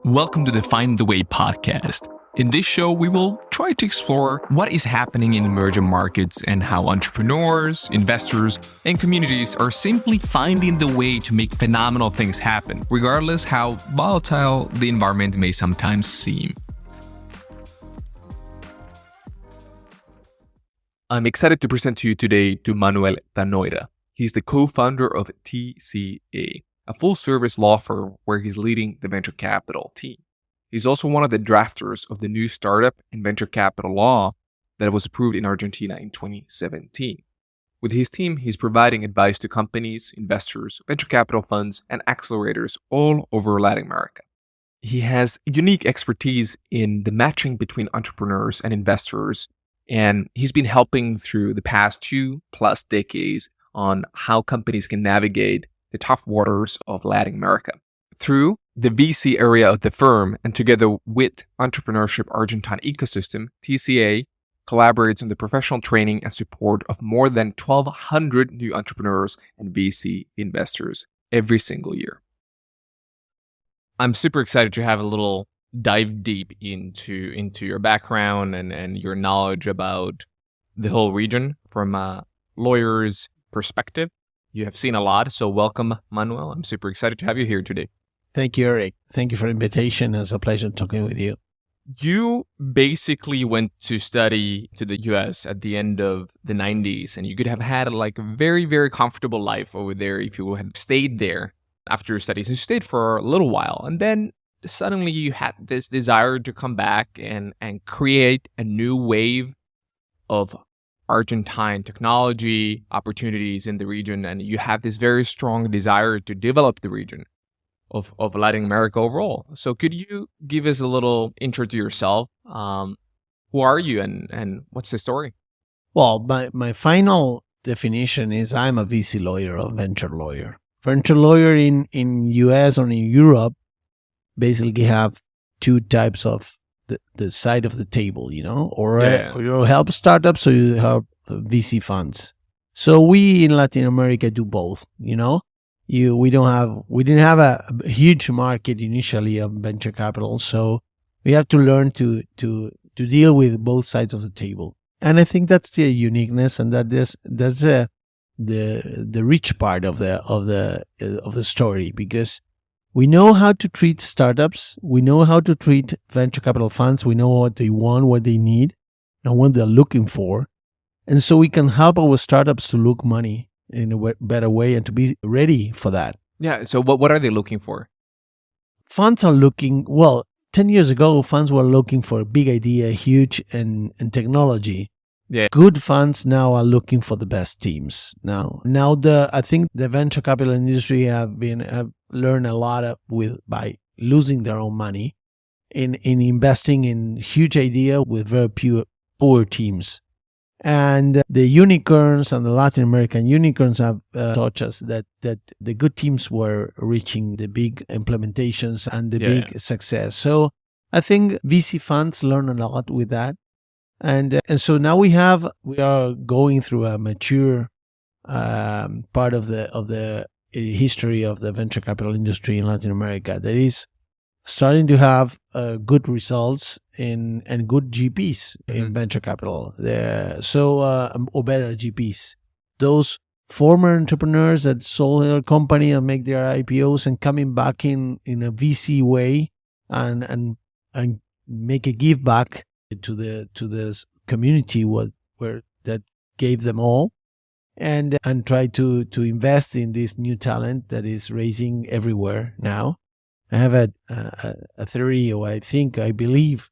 Welcome to the Find the Way podcast. In this show, we will try to explore what is happening in emerging markets and how entrepreneurs, investors, and communities are simply finding the way to make phenomenal things happen, regardless how volatile the environment may sometimes seem. I'm excited to present to you today to Manuel Tanoira. He's the co-founder of TCA, a full-service law firm where he's leading the venture capital team. He's also one of the drafters of the new startup and venture capital law that was approved in Argentina in 2017. With his team, he's providing advice to companies, investors, venture capital funds, and accelerators all over Latin America. He has unique expertise in the matching between entrepreneurs and investors, and he's been helping through the past 2+ decades on how companies can navigate the tough waters of Latin America. Through the VC area of the firm and together with Entrepreneurship Argentine Ecosystem, TCA collaborates on the professional training and support of more than 1,200 new entrepreneurs and VC investors every single year. I'm super excited to have a little dive deep into your background and your knowledge about the whole region from a lawyer's perspective. You have seen a lot, so welcome, Manuel. I'm super excited to have you here today. Thank you, Eric. Thank you for the invitation. It's a pleasure talking with you. You basically went to study to the US at the end of the 90s, and you could have had like a very, very comfortable life over there if you had stayed there after your studies. And you stayed for a little while, and then suddenly you had this desire to come back and create a new wave of Argentine technology opportunities in the region, and you have this very strong desire to develop the region of Latin America overall. So could you give us a little intro to yourself? Who are you and what's the story? Well, my final definition is I'm a VC lawyer, a venture lawyer. Venture lawyer in US or in Europe basically have two types of the side of the table, or you help startups or you help VC funds. So we in Latin America do both, we didn't have a huge market initially of venture capital. So we have to learn to deal with both sides of the table. And I think that's the uniqueness, and that's the rich part of the story, because we know how to treat startups. We know how to treat venture capital funds. We know what they want, what they need, and what they're looking for. And so we can help our startups to look money in a better way and to be ready for that. Yeah. So what are they looking for? Funds are 10 years ago, funds were looking for a big idea, huge, and technology. Yeah. Good funds now are looking for the best teams. Now I think the venture capital industry have learned a lot by losing their own money in investing in huge idea with very poor teams. And the unicorns and the Latin American unicorns have taught us that the good teams were reaching the big implementations and the big success. So I think VC funds learn a lot with that. And so now we are going through a mature part of the history of the venture capital industry in Latin America that is starting to have good results and good GPs in venture capital. Or better GPs. Those former entrepreneurs that sold their company and make their IPOs and coming back in a VC way and make a give back to the community where that gave them all, and try to invest in this new talent that is raising everywhere now. I have a theory, or I believe,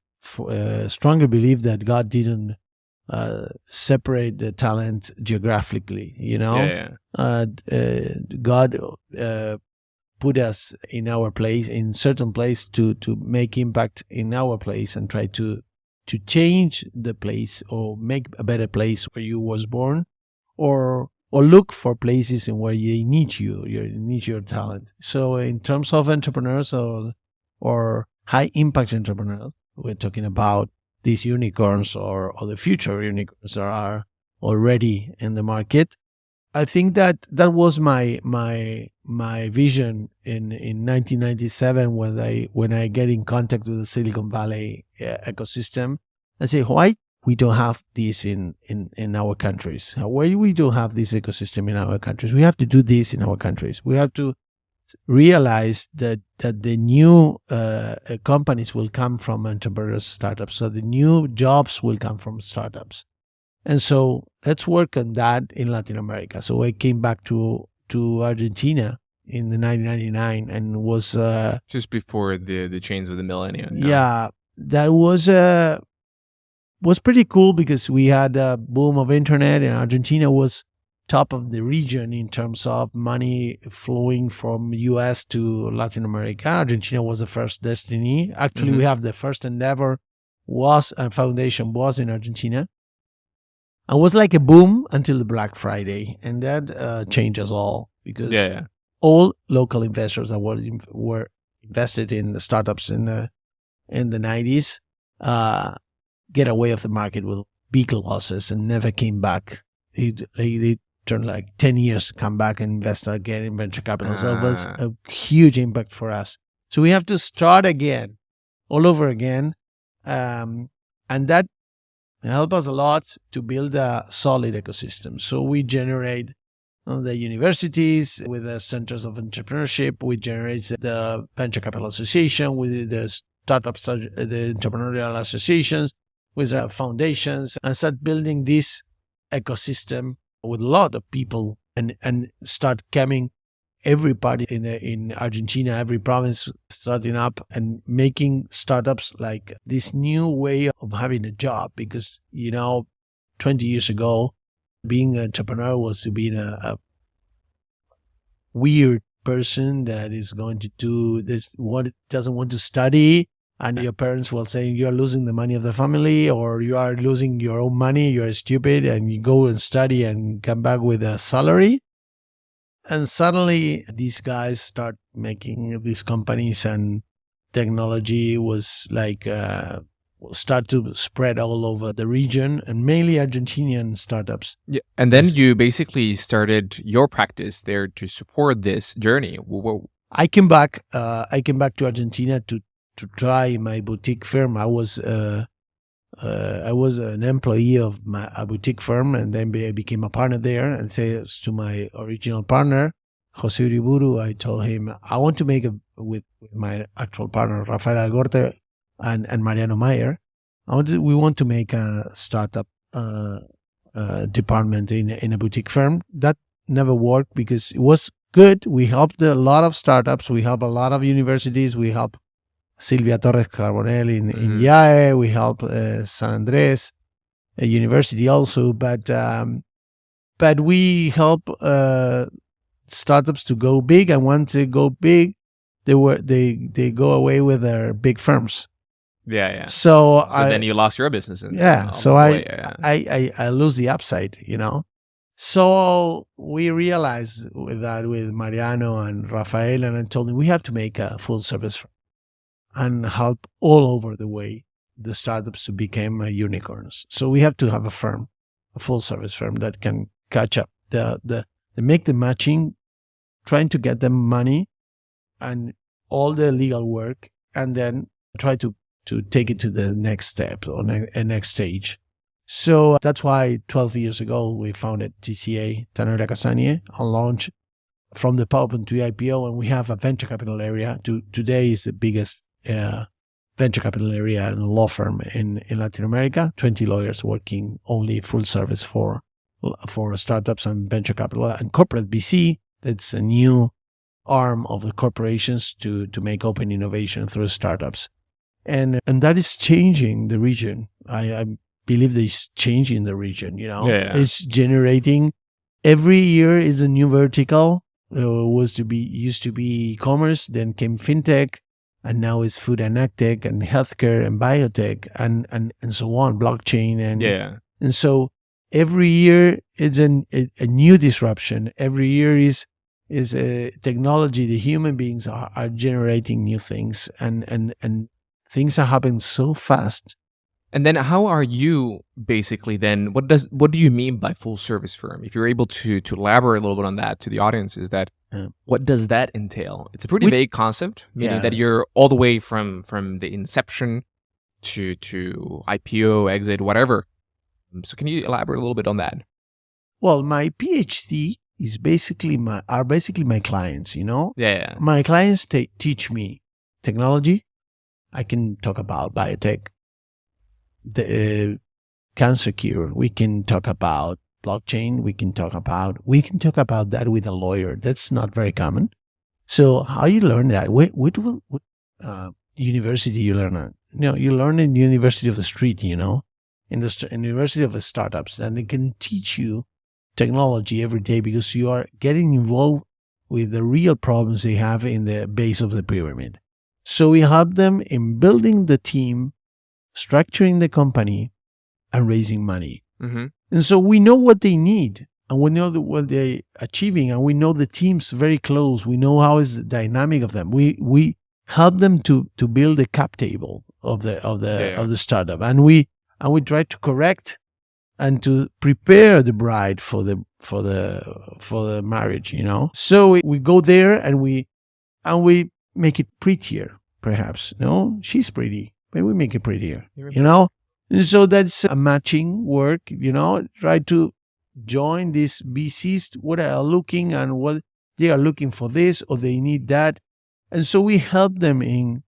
strongly believe that God didn't separate the talent geographically. God put us in our place, in certain place, to make impact in our place and try to change the place or make a better place where you was born, or look for places in where you need your talent. So in terms of entrepreneurs or high impact entrepreneurs, we're talking about these unicorns or the future unicorns that are already in the market. I think that was my vision in 1997 when I get in contact with the Silicon Valley ecosystem. I say, why we don't have this in our countries? Why we don't have this ecosystem in our countries? We have to do this in our countries. We have to realize that the new companies will come from entrepreneurial startups. So the new jobs will come from startups. And so let's work on that in Latin America. So I came back to Argentina in the 1999 and was just before the change of the millennium. Yeah, that was pretty cool because we had a boom of internet, and Argentina was top of the region in terms of money flowing from US to Latin America. Argentina was the first destiny. Actually, we have the first endeavor foundation was in Argentina. It was like a boom until the Black Friday, and that changed us all because all local investors that were invested in the startups in the 90s get away of the market with big losses and never came back. They turned like 10 years to come back and invest again in venture capital. So it was a huge impact for us. So we have to start again, all over again, and that help us a lot to build a solid ecosystem. So we generate the universities with the centers of entrepreneurship. We generate the venture capital association with the startups, the entrepreneurial associations, with the foundations, and start building this ecosystem with a lot of people and start coming everybody in Argentina, every province starting up and making startups like this new way of having a job. Because, 20 years ago, being an entrepreneur was to be a weird person that is going to do this, doesn't want to study. And your parents will say, you're losing the money of the family, or you are losing your own money, you're stupid, and you go and study and come back with a salary. And suddenly these guys start making these companies, and technology was like, start to spread all over the region, and mainly Argentinian startups. Yeah. And then you basically started your practice there to support this journey. I came back to Argentina to try my boutique firm. I was an employee of a boutique firm, and then I became a partner there. And says to my original partner, Jose Uriburu, I told him, I want to make with my actual partner, Rafael Algorte and Mariano Mayer, we want to make a startup department in a boutique firm. That never worked because it was good. We helped a lot of startups. We helped a lot of universities. We helped Silvia Torres Carbonell in IAE. We help San Andres University also, but we help startups to go big, and once they go big, they go away with their big firms. Yeah. So then you lost your business. So I lose the upside, So we realized with Mariano and Rafael, and I told them we have to make a full service firm and help all over the way the startups to become unicorns. So we have to have a full service firm that can catch up, they make the matching, trying to get them money and all the legal work, and then try to take it to the next step or next stage. So that's why 12 years ago we founded TCA Tanoira Cassagne and launched from the PowerPoint to IPO, and we have a venture capital area. Today is the biggest venture capital area and law firm in Latin America. 20 lawyers working only full service for startups and venture capital and corporate VC. That's a new arm of the corporations to make open innovation through startups, and that is changing the region. I believe that it's changing the region. It's generating every year is a new vertical. Used to be e-commerce, then came fintech, and now it's food and agtech and healthcare and biotech and so on, blockchain and so every year it's a new disruption. Every year is a technology. The human beings are generating new things, and things are happening so fast. And then how are you basically then, what do you mean by full service firm? If you're able to elaborate a little bit on that to the audience, is that what does that entail? It's a pretty vague concept, meaning that you're all the way from the inception to IPO, exit, whatever. So can you elaborate a little bit on that? Well, my PhD is basically my clients, Yeah. My clients teach me technology. I can talk about biotech, the cancer cure. We can talk about blockchain. We can talk about that with a lawyer. That's not very common. So how you learn that? What university you learn at? You learn in the University of the Street, in the University of the Startups, and they can teach you technology every day because you are getting involved with the real problems they have in the base of the pyramid. So we help them in building the team, structuring the company, and raising money. Mm-hmm. And so we know what they need, and we know what they're achieving, and we know the teams very close. We know how is the dynamic of them. We help them to build a cap table of the startup, and we try to correct and to prepare the bride for the marriage. So we go there and we make it prettier. Perhaps she's pretty, but we make it prettier. And so that's a matching work, try to join these VCs, what are looking and what they are looking for this or they need that. And so we help them in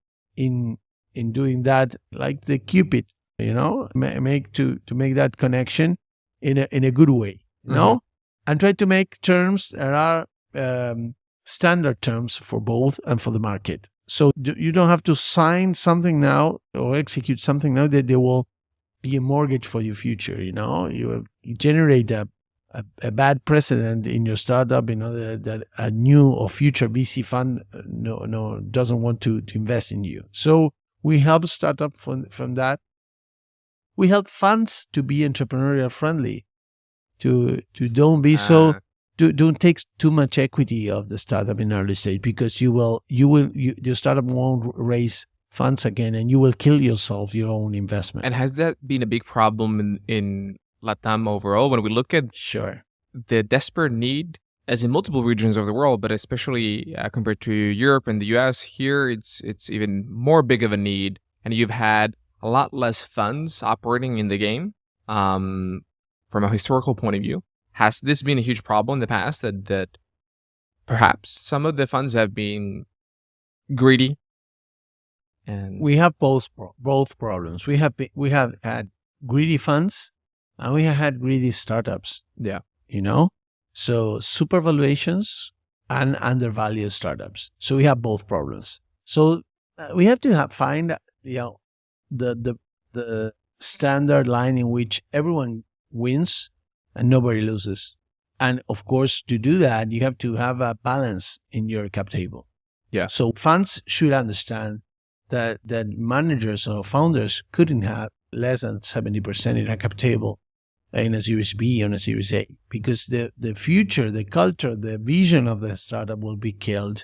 doing that, like the Cupid, make that connection in a good way, and try to make terms that are standard terms for both and for the market. So you don't have to sign something now or execute something now that there will be a mortgage for your future. You generate a bad precedent in your startup. That a new or future VC fund doesn't want to invest in you. So we help startup from that. We help funds to be entrepreneurial friendly, to don't be don't take too much equity of the startup in early stage, because your startup won't raise funds again, and you will kill yourself, your own investment. And has that been a big problem in LATAM overall? When we look at the desperate need, as in multiple regions of the world, but especially compared to Europe and the US, here it's even more big of a need, and you've had a lot less funds operating in the game from a historical point of view. Has this been a huge problem in the past that perhaps some of the funds have been greedy? And we have both problems. We have had greedy funds, and we have had greedy startups. Yeah, so super valuations and undervalued startups. So we have both problems. So we have to find the standard line in which everyone wins and nobody loses. And of course, to do that, you have to have a balance in your cap table. Yeah. So funds should understand that managers or founders couldn't have less than 70% in a cap table in a Series B or a Series A, because the future, the culture, the vision of the startup will be killed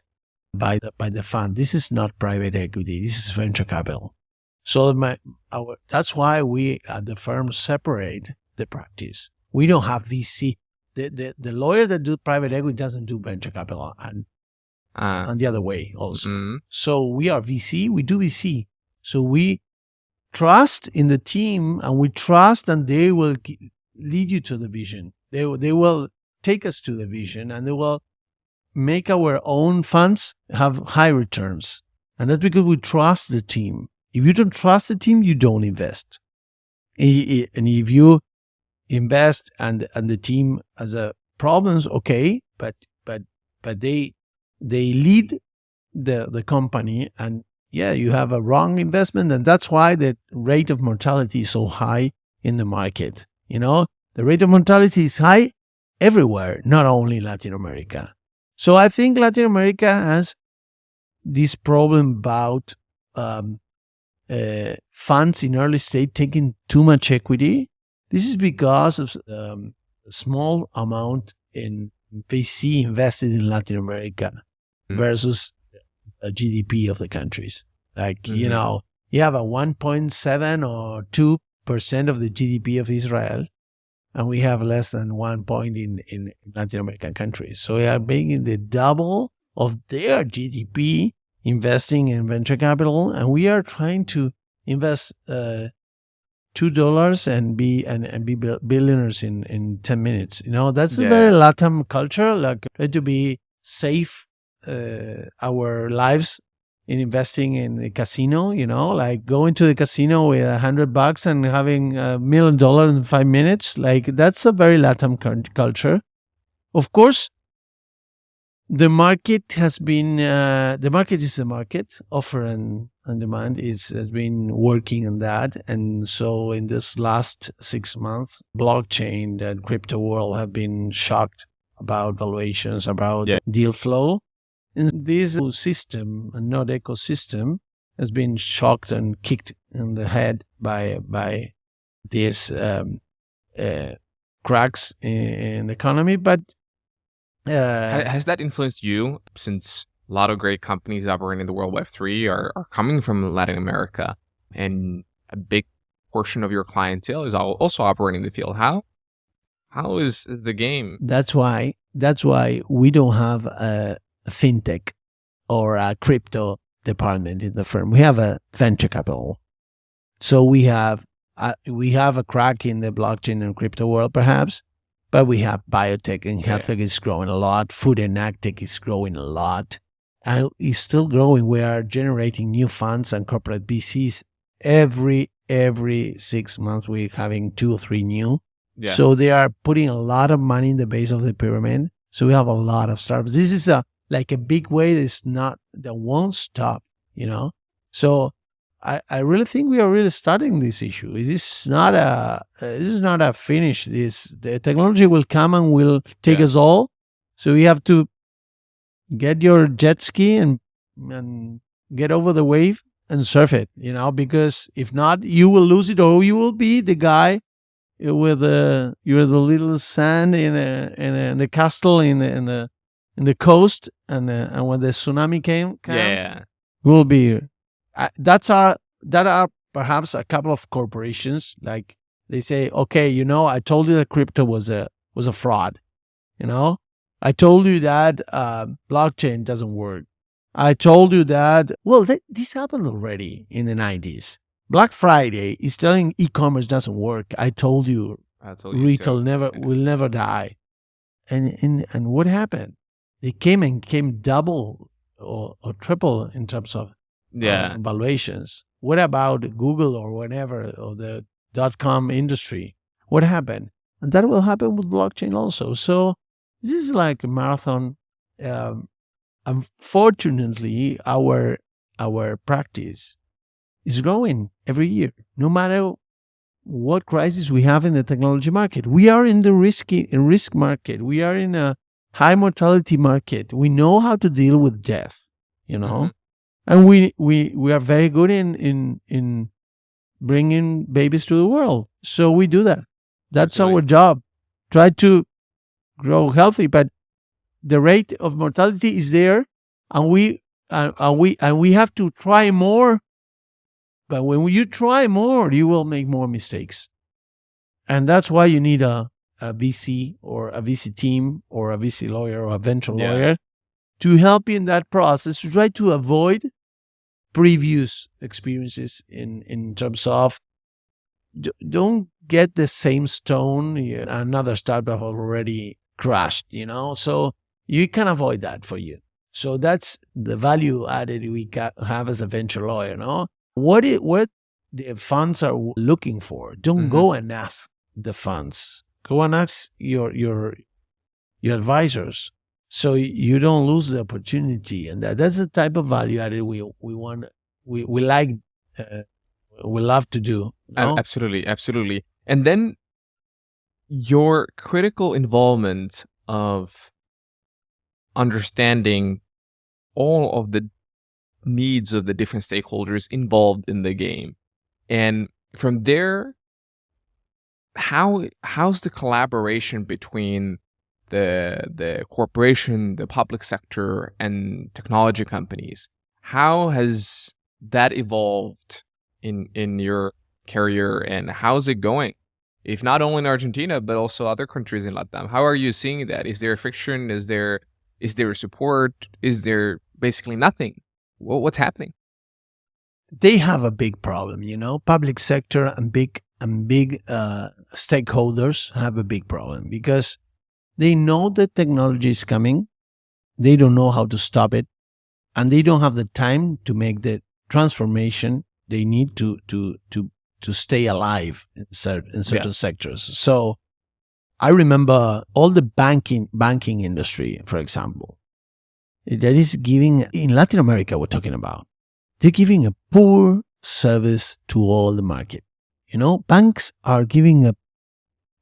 by the fund. This is not private equity. This is venture capital. So that's why we at the firm separate the practice. We don't have VC. The lawyer that do private equity doesn't do venture capital, and the other way also. Mm-hmm. So we are VC. We do VC. So we trust in the team, and we trust that they will lead you to the vision. They will take us to the vision, and they will make our own funds have high returns. And that's because we trust the team. If you don't trust the team, you don't invest. And if you invest and the team has problems, okay, but they lead the company, and you have a wrong investment, and that's why the rate of mortality is so high in the market. The rate of mortality is high everywhere, not only Latin America. So I think Latin America has this problem about funds in early stage taking too much equity. This is because of a small amount in VC invested in Latin America versus GDP of the countries. Like, you have a 1.7 or 2 of the GDP of Israel, and we have less than 1 point in Latin American countries. So we are making the double of their GDP investing in venture capital, and we are trying to invest $2 and be billionaires in 10 minutes. That's a very LATAM culture. Like, try to be safe our lives in investing in a casino. Like going to the casino with $100 and having $1 million in 5 minutes. Like, that's a very LATAM culture. Of course, the market has been the market is the market. Offer and demand has been working on that. And so in this last 6 months, blockchain and crypto world have been shocked about valuations, about deal flow. And this system, and not ecosystem, has been shocked and kicked in the head by these cracks in the economy. But has that influenced you, since a lot of great companies operating in the World Web 3 are coming from Latin America, and a big portion of your clientele is also operating in the field? How is the game? That's why we don't have a fintech or a crypto department in the firm. We have a venture capital. So we have a crack in the blockchain and crypto world, perhaps, but we have biotech and health is growing a lot. Food and ag tech is growing a lot, and it's still growing. We are generating new funds and corporate VCs every 6 months. We're having 2 or 3 new. So they are putting a lot of money in the base of the pyramid. So we have a lot of startups. This is a big way that won't stop, So I really think we are really starting this issue. This is not a finish. The technology will come and will take us all. So you have to get your jet ski and get over the wave and surf it, because if not, you will lose it, or you will be the guy with the little sand in the castle in the coast, and when the tsunami comes, will be. That are perhaps a couple of corporations, like they say, okay, I told you that crypto was a fraud. I told you that blockchain doesn't work. I told you that. Well, this happened already in the 90s. Black Friday is telling e-commerce doesn't work. I told you retail will never die. And what happened? They came double or triple in terms of valuations. What about Google or whatever, or the .com industry? What happened? And that will happen with blockchain also. So this is like a marathon. Unfortunately, our practice is growing every year, no matter what crisis we have in the technology market. We are in the risk market. We are in a high mortality market. We know how to deal with death, and we are very good in bringing babies to the world. So we do that. That's our job. Try to grow healthy, but the rate of mortality is there, and we have to try more. But when you try more, you will make more mistakes. And that's why you need a VC or a VC team or a VC lawyer or a venture lawyer to help you in that process, to try to avoid previous experiences in terms of don't get the same stone another startup already crashed, So you can avoid that for you. So that's the value added we have as a venture lawyer, What the funds are looking for. Don't go and ask the funds. Go and ask your advisors, so you don't lose the opportunity. And that's the type of value added we want. We like. We love to do. Absolutely. And then your critical involvement of understanding all of the needs of the different stakeholders involved in the game, and from there, how's the collaboration between the corporation, the public sector, and technology companies? How has that evolved in your carrier, and how's it going? If not only in Argentina, but also other countries in LATAM. How are you seeing that? Is there friction? Is there support? Is there basically nothing? What's happening? They have a big problem, public sector and big stakeholders have a big problem because they know that technology is coming. They don't know how to stop it, and they don't have the time to make the transformation they need to stay alive in certain sectors. So I remember all the banking industry, for example, that is giving, in Latin America we're talking about, they're giving a poor service to all the market. Banks are giving a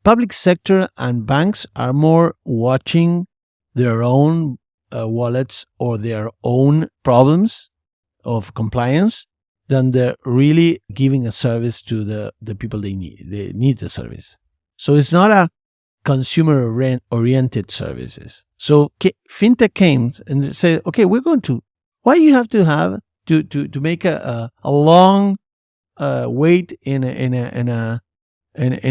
public sector, and banks are more watching their own wallets or their own problems of compliance than they're really giving a service to the people they need. They need the service. So it's not a consumer-oriented services. So fintech came and said, okay, we're going to, why you have to make a long wait in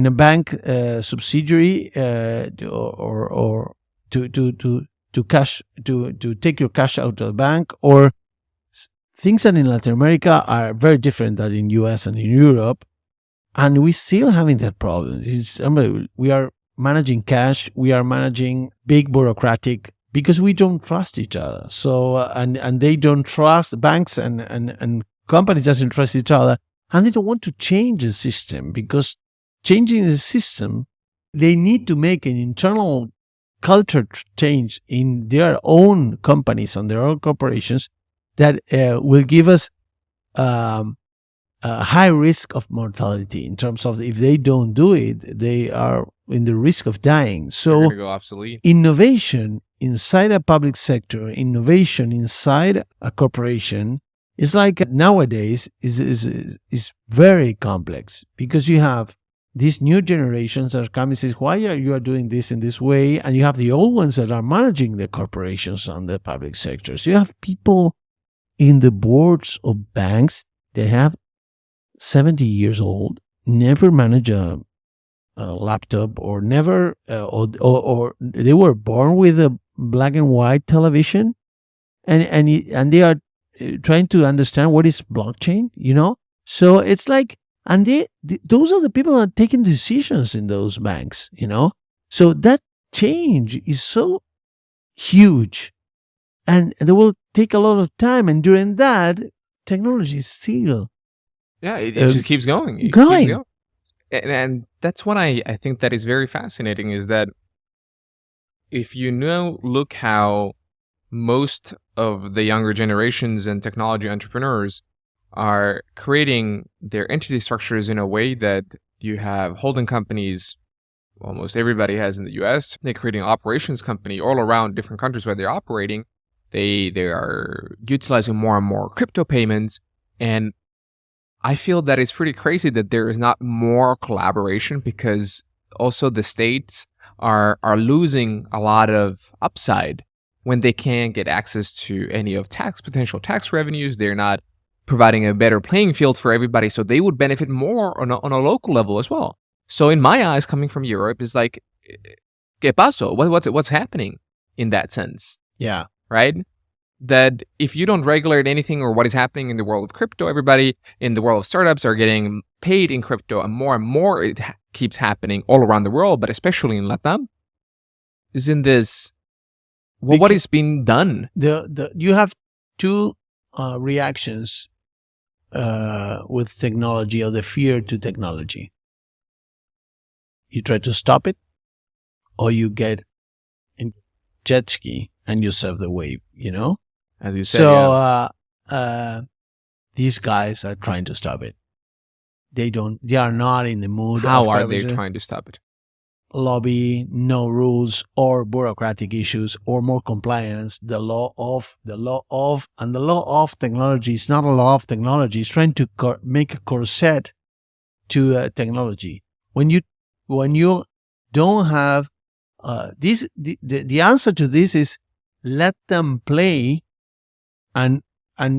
a bank subsidiary or to take your cash out of the bank, or things that in Latin America are very different than in US and in Europe, and we still having that problem. We are managing cash, we are managing big bureaucratic, because we don't trust each other. So and they don't trust banks, and companies doesn't trust each other, and they don't want to change the system, because changing the system, they need to make an internal culture change in their own companies and their own corporations that will give us a high risk of mortality, in terms of if they don't do it, they are in the risk of dying. So They're gonna go obsolete. Innovation inside a public sector, innovation inside a corporation is like nowadays is very complex, because you have these new generations that come and says, why are you doing this in this way? And you have the old ones that are managing the corporations and the public sector. So you have people in the boards of banks that have 70 years old, never manage a laptop, or never, or they were born with a black and white television, and they are trying to understand what is blockchain, So it's like, and those are the people that are taking decisions in those banks, So that change is so huge, and they will take a lot of time. And during that, technology is still it just keeps going. It going. keeps going. And that's what I think that is very fascinating, is that if you look how most of the younger generations and technology entrepreneurs are creating their entity structures in a way that you have holding companies, almost everybody has in the US. They're creating operations company all around different countries where they're operating. They are utilizing more and more crypto payments. And I feel that it's pretty crazy that there is not more collaboration, because also the states are losing a lot of upside when they can't get access to any of potential tax revenues. They're not providing a better playing field for everybody, so they would benefit more on a local level as well. So in my eyes, coming from Europe, is like, ¿qué pasó? What's happening in that sense? Yeah. Right? That if you don't regulate anything or what is happening in the world of crypto, everybody in the world of startups are getting paid in crypto, and more it keeps happening all around the world, but especially in LATAM. Isn't this what is being done? You have two reactions with technology, or the fear to technology. You try to stop it, or you get in jet ski and you surf the wave, As you said. So these guys are trying to stop it. They are not in the mood. How are they trying to stop it? Lobby, no rules, or bureaucratic issues, or more compliance. The law of technology is not a law of technology. It's trying to make a corset to technology. When you don't have this, the answer to this is let them play and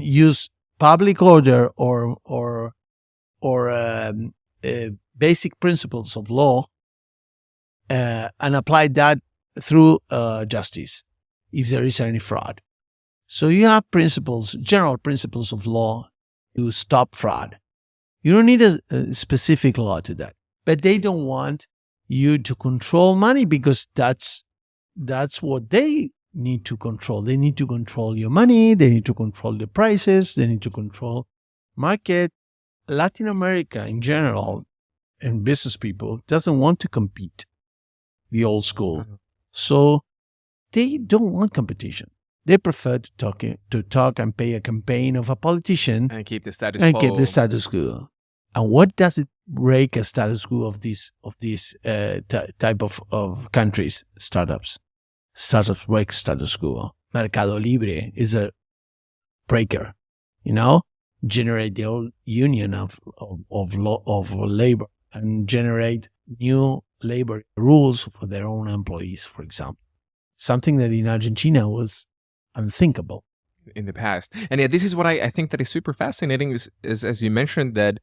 use public order or basic principles of law and apply that through justice if there is any fraud. So you have principles, general principles of law to stop fraud. You don't need a specific law to that. But they don't want you to control money because that's what they need to control. They need to control your money. They need to control the prices. They need to control market. Latin America in general and business people doesn't want to compete the old school. So they don't want competition. They prefer to talk and pay a campaign of a politician and keep the status quo. And what does it break a status quo of these type of countries? Startups. Startups break status quo. Mercado Libre is a breaker. Generate their own union of labor and generate new labor rules for their own employees, for example. Something that in Argentina was unthinkable in the past. And yeah, this is what I think that is super fascinating is as you mentioned, that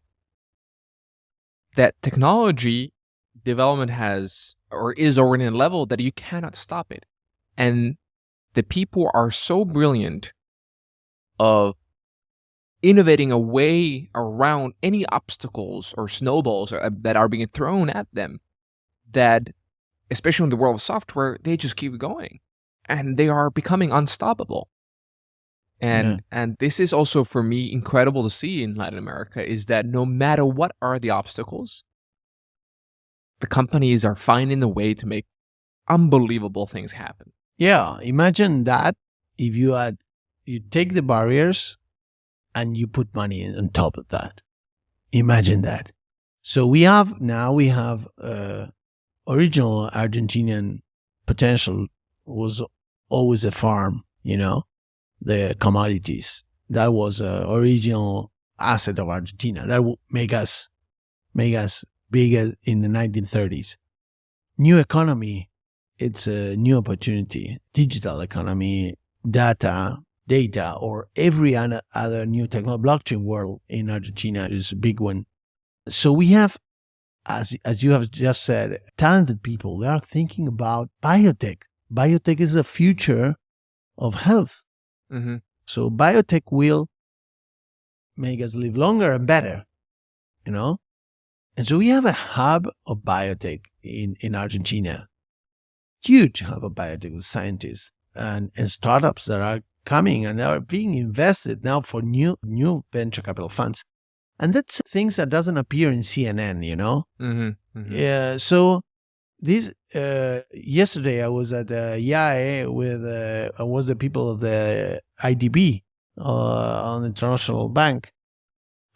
technology development is already in a level that you cannot stop it. And the people are so brilliant of innovating a way around any obstacles or snowballs that are being thrown at them, that, especially in the world of software, they just keep going. And they are becoming unstoppable. And this is also, for me, incredible to see in Latin America, is that no matter what are the obstacles, the companies are finding a way to make unbelievable things happen. Yeah, imagine that if you take the barriers and you put money on top of that. Imagine that. So we have original Argentinian potential was always a farm, the commodities. That was an original asset of Argentina. That would make us bigger in the 1930s. New economy, it's a new opportunity. Digital economy, data, or every other new technology. Blockchain world in Argentina is a big one. So we have, as you have just said, talented people. They are thinking about biotech. Biotech is the future of health. Mm-hmm. So biotech will make us live longer and better, And so we have a hub of biotech in Argentina. Huge hub of biotech with scientists and startups that are coming and they are being invested now for new venture capital funds. And that's things that doesn't appear in CNN, Mm-hmm. Mm-hmm. Yeah. So this yesterday I was at the IAE with the people of the IDB on the International Bank,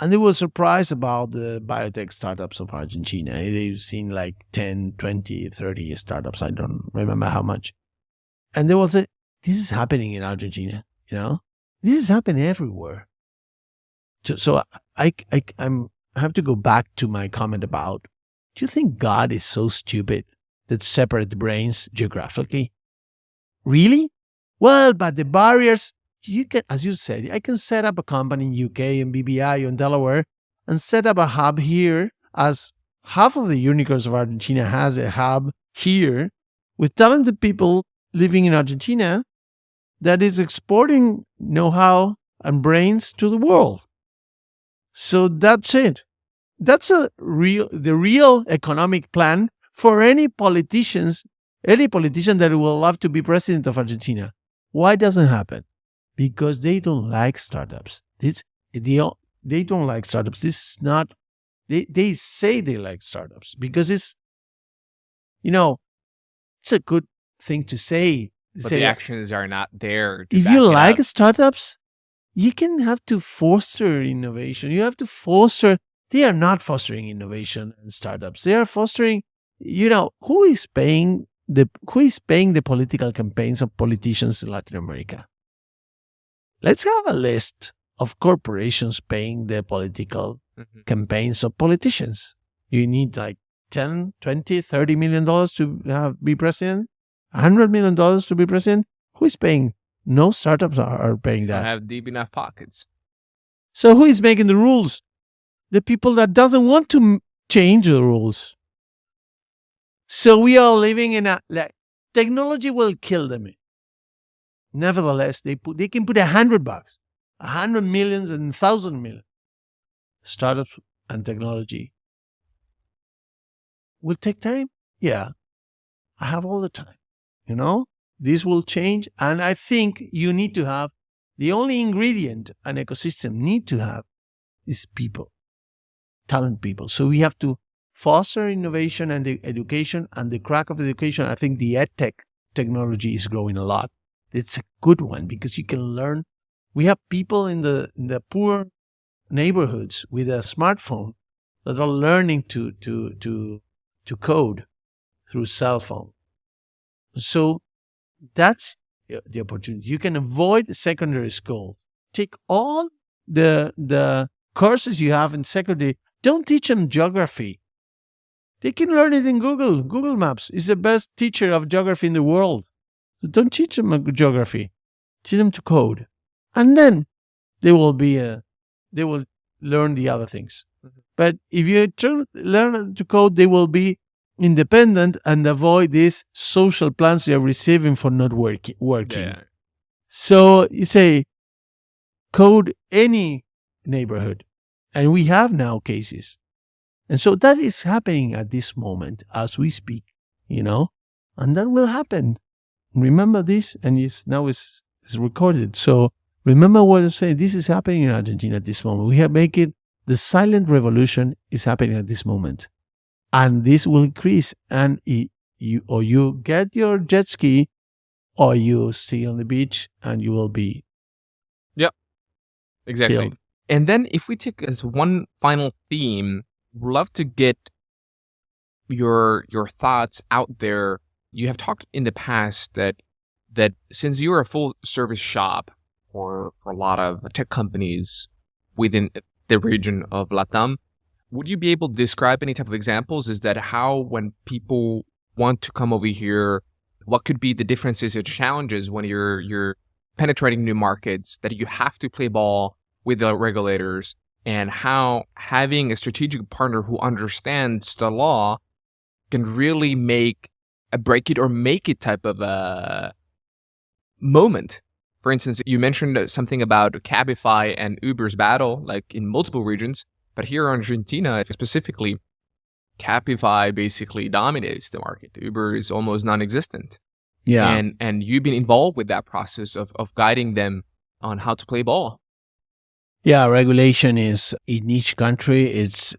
and they were surprised about the biotech startups of Argentina. They've seen like 10, 20, 30 startups. I don't remember how much. And they will say, this is happening in Argentina, This is happening everywhere. So I have to go back to my comment about, do you think God is so stupid that separate the brains geographically? Really? Well, but the barriers, you can, as you said, I can set up a company in UK and BBI in Delaware and set up a hub here, as half of the unicorns of Argentina has a hub here with talented people living in Argentina that is exporting know-how and brains to the world. So that's it. That's the real economic plan for any politician that will love to be president of Argentina. Why doesn't it happen? Because they don't like startups. They don't like startups. This is not. They say they like startups because it's a good thing to say. But the actions are not there. If you like startups, you can have to foster innovation. You have to foster. They are not fostering innovation and startups. They are fostering. Who is paying the political campaigns of politicians in Latin America? Let's have a list of corporations paying the political campaigns of politicians. You need like 10, 20, 30 million dollars to be president, $100 million to be president. Who is paying? No startups are paying that. Don't have deep enough pockets. So who is making the rules? The people that doesn't want to change the rules. So we are living in technology will kill them. Nevertheless, they can put $100, 100 millions and 1,000 million. Startups and technology will take time. Yeah, I have all the time. This will change, and I think you need to have the only ingredient an ecosystem need to have is people, talent people. So we have to foster innovation and the education, and the crack of education. I think the edtech technology is growing a lot. It's a good one because you can learn. We have people in the poor neighborhoods with a smartphone that are learning to code through cell phone. So that's the opportunity. You can avoid secondary school. Take all the courses you have in secondary. Don't teach them geography. They can learn it in Google. Google Maps is the best teacher of geography in the world. So don't teach them geography. Teach them to code, and then they will learn the other things. Mm-hmm. But if you learn to code, they will be independent and avoid these social plans they're receiving for not working. Yeah. So you say, code any neighborhood. And we have now cases. And so that is happening at this moment as we speak, and that will happen. Remember this, and it's recorded. So remember what I'm saying. This is happening in Argentina at this moment. We have make it, the silent revolution is happening at this moment. And this will increase. And you get your jet ski, or you stay on the beach, and you will be exactly killed. And then if we take as one final theme, we'd love to get your thoughts out there. You have talked in the past that since you're a full service shop for a lot of tech companies within the region of LATAM, would you be able to describe any type of examples? Is that how, when people want to come over here, what could be the differences or challenges when you're penetrating new markets, that you have to play ball with the regulators, and how having a strategic partner who understands the law can really make a break it or make it type of a moment? For instance, you mentioned something about Cabify and Uber's battle, like in multiple regions, but here in Argentina specifically, Cabify basically dominates the market. Uber is almost non-existent. Yeah. And you've been involved with that process of guiding them on how to play ball. Yeah, regulation is in each country. It's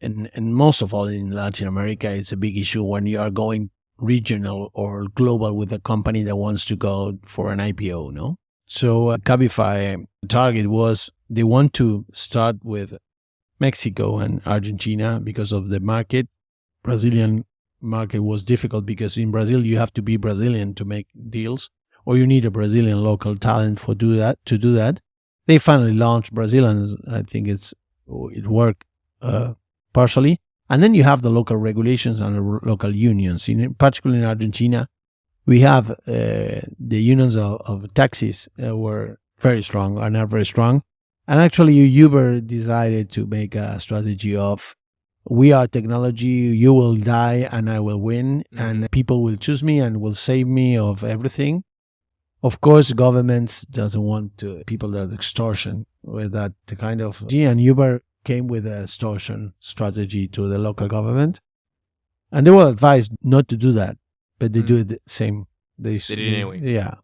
and most of all in Latin America, it's a big issue when you are going regional or global with a company that wants to go for an IPO, no? So Cabify target was they want to start with Mexico and Argentina because of the market. Brazilian market was difficult because in Brazil you have to be Brazilian to make deals, or you need a Brazilian local talent to do that. They finally launched Brazil, and I think it worked partially. And then you have the local regulations and the local unions. Particularly in Argentina, we have the unions of taxis were very strong and are very strong. And actually, Uber decided to make a strategy of, we are technology, you will die and I will win, and people will choose me and will save me of everything. Of course, governments doesn't want people that extortion with that kind of. And Uber came with a extortion strategy to the local government, and they were advised not to do that, but they do it the same. They did it anyway. Yeah,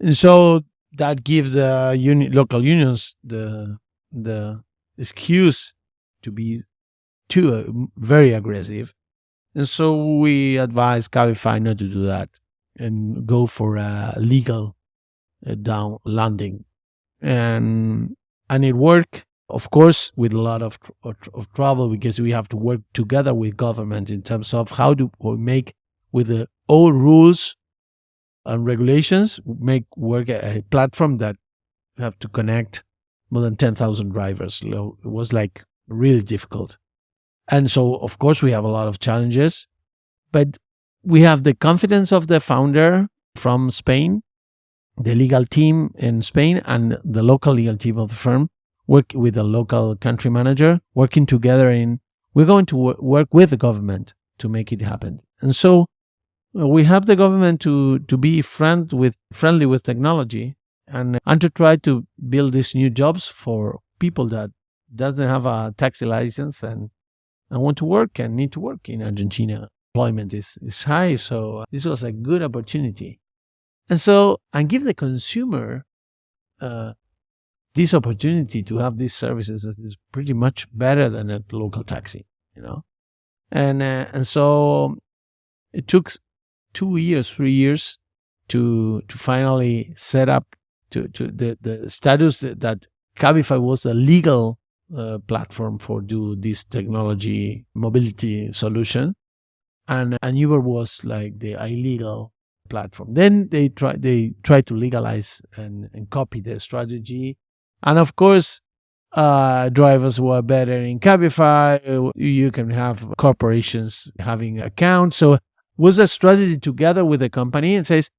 and so that gives the local unions the excuse to be too very aggressive, and so we advise Cabify not to do that and go for a legal down landing, and it worked, of course, with a lot of trouble, because we have to work together with government in terms of how to make with the old rules and regulations, work a platform that have to connect more than 10,000 drivers. It was like really difficult. And so, of course, we have a lot of challenges, but we have the confidence of the founder from Spain, the legal team in Spain, and the local legal team of the firm, work with the local country manager, working together we're going to work with the government to make it happen. And so we help the government to be friendly with technology and to try to build these new jobs for people that doesn't have a taxi license and want to work and need to work in Argentina. Employment is high, so this was a good opportunity. And so, and give the consumer this opportunity to have these services that is pretty much better than a local taxi, And so it took 2 years, 3 years to finally set up to the status that Cabify was a legal platform for do this technology mobility solution, and Uber was like the illegal platform. Then they tried to legalize and copy the strategy, and of course, drivers were better in Cabify. You can have corporations having accounts. So it was a strategy together with the company and says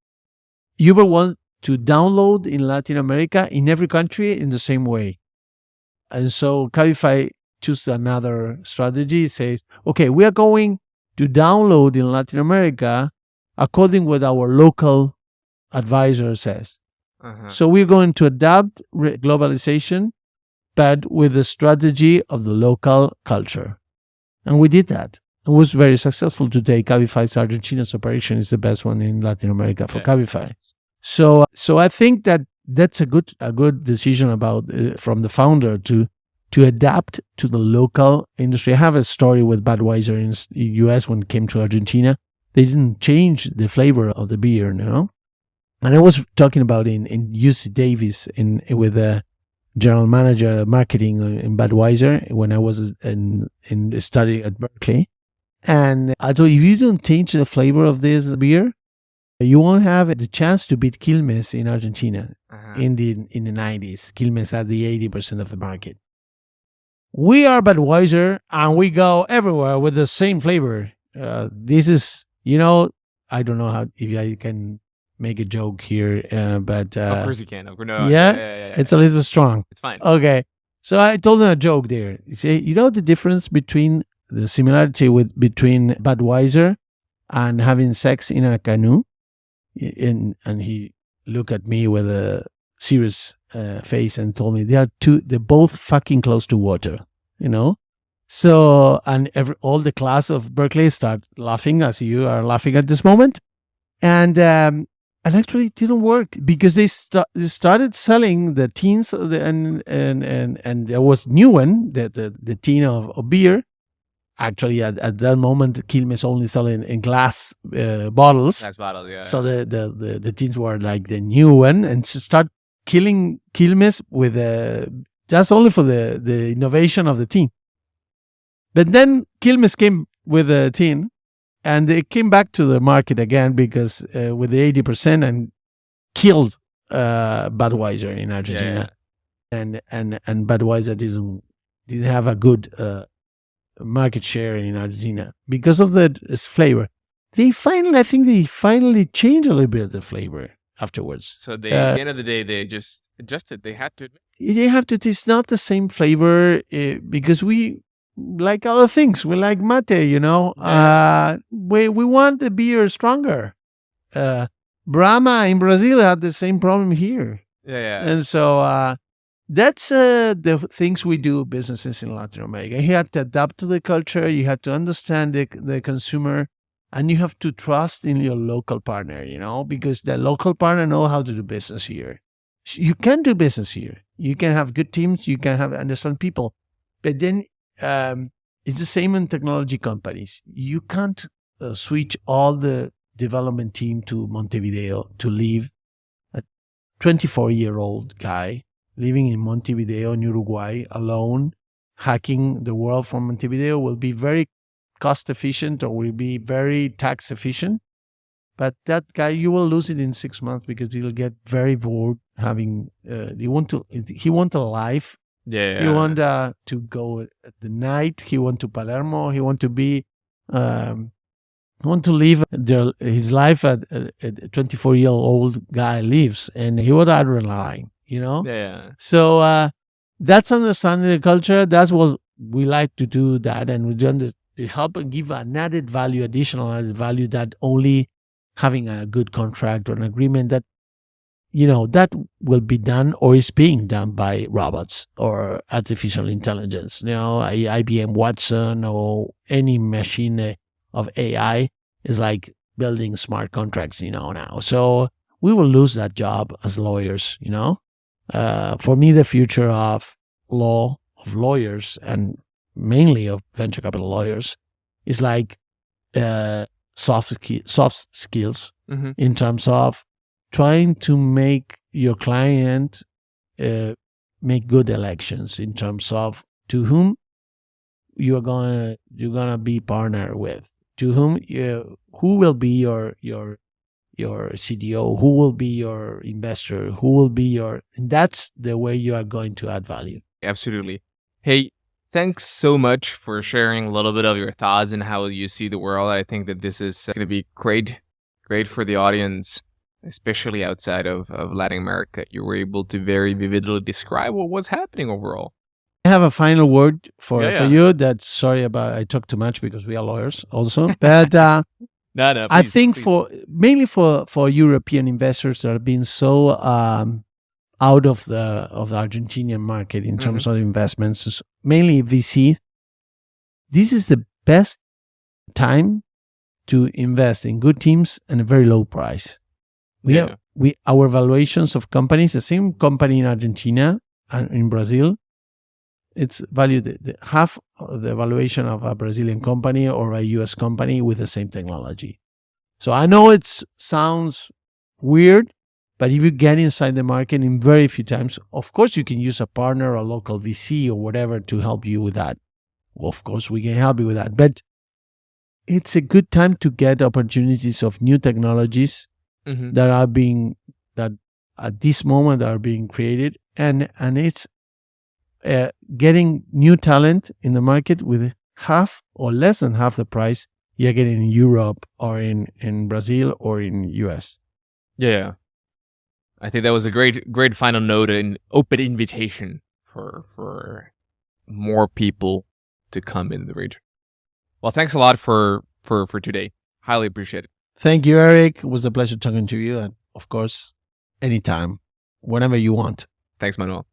Uber wants to download in Latin America in every country in the same way. And so Cabify chose another strategy. It says, okay, we are going to download in Latin America according what our local advisor says. So we're going to adapt globalization, but with the strategy of the local culture. And we did that. It was very successful today. Cabify's Argentina's operation is the best one in Latin America for Cabify. So I think that's a good decision from the founder to adapt to the local industry. I have a story with Budweiser in the US when it came to Argentina. They didn't change the flavor of the beer, And I was talking about in UC Davis with the general manager marketing in Budweiser when I was in study at Berkeley. And I told, if you don't change the flavor of this beer, you won't have the chance to beat Quilmes in Argentina in the 90s. Quilmes had the 80% of the market. We are Budweiser, and we go everywhere with the same flavor. This is, I don't know if I can make a joke here, but of course you can. No, yeah, it's a little strong. It's fine. Okay, so I told them a joke there. You say, the difference between the similarity between Budweiser and having sex in a canoe, and he looked at me with a serious face and told me they're both fucking close to water, So, and all the class of Berkeley start laughing as you are laughing at this moment. And actually it didn't work because they started selling the tins and there was new one, the tin of beer. Actually, at that moment, Quilmes only selling in glass bottles. Glass bottles, yeah. So the tins were like the new one, and to start killing Quilmes with just only for the innovation of the tin. But then Quilmes came with a tin, and they came back to the market again because with the 80% and killed Budweiser in Argentina, and Budweiser didn't have a good market share in Argentina because of the flavor. I think they finally changed a little bit of the flavor afterwards. So at the end of the day, they just adjusted. They had to admit. They have to. It's not the same flavor because we like other things. We like mate, we want the beer stronger. Brahma in Brazil had the same problem here. Yeah. And so that's the things we do businesses in Latin America. You have to adapt to the culture. You have to understand the consumer, and you have to trust in your local partner, because the local partner know how to do business here. You can do business here. You can have good teams. You can understand people. But then it's the same in technology companies. You can't switch all the development team to Montevideo to leave a 24-year-old guy living in Montevideo in Uruguay alone, hacking the world from Montevideo will be very cost efficient or will be very tax efficient. But that guy, you will lose it in 6 months because he'll get very bored having, he want a life. Yeah. He want to go at the night. He want to Palermo. He want to be, want to live his life at a 24-year-old guy lives, and he want adrenaline, Yeah. So that's understanding the culture. That's what we like to do that, and we do to help give an additional added value that only having a good contract or an agreement that, that will be done or is being done by robots or artificial intelligence. IBM Watson or any machine of AI is like building smart contracts, now. So we will lose that job as lawyers, For me, the future of lawyers, and mainly of venture capital lawyers, is like soft skills Mm-hmm. in terms of trying to make your client make good elections in terms of to whom you're gonna be partner with, to whom who will be your CDO, who will be your investor, who will be that's the way you are going to add value. Absolutely. Hey, thanks so much for sharing a little bit of your thoughts and how you see the world. I think that this is going to be great for the audience, especially outside of Latin America. You were able to very vividly describe what was happening overall. I have a final word for you. That's sorry about I talk too much because we are lawyers also. But No, please, I think please. mainly for European investors that have been so out of the Argentinian market in terms of investments, mainly VC, this is the best time to invest in good teams and a very low price. Our valuations of companies, the same company in Argentina and in Brazil, it's valued half of the valuation of a Brazilian company or a US company with the same technology. So I know it sounds weird, but if you get inside the market in very few times, of course you can use a partner, a local VC or whatever to help you with that. Well, of course we can help you with that, but it's a good time to get opportunities of new technologies that at this moment are being created, and it's getting new talent in the market with half or less than half the price you're getting in Europe or in Brazil or in US. Yeah. I think that was a great final note and open invitation for more people to come in the region. Well, thanks a lot for today. Highly appreciate it. Thank you, Eric. It was a pleasure talking to you. And of course, anytime, whenever you want. Thanks, Manuel.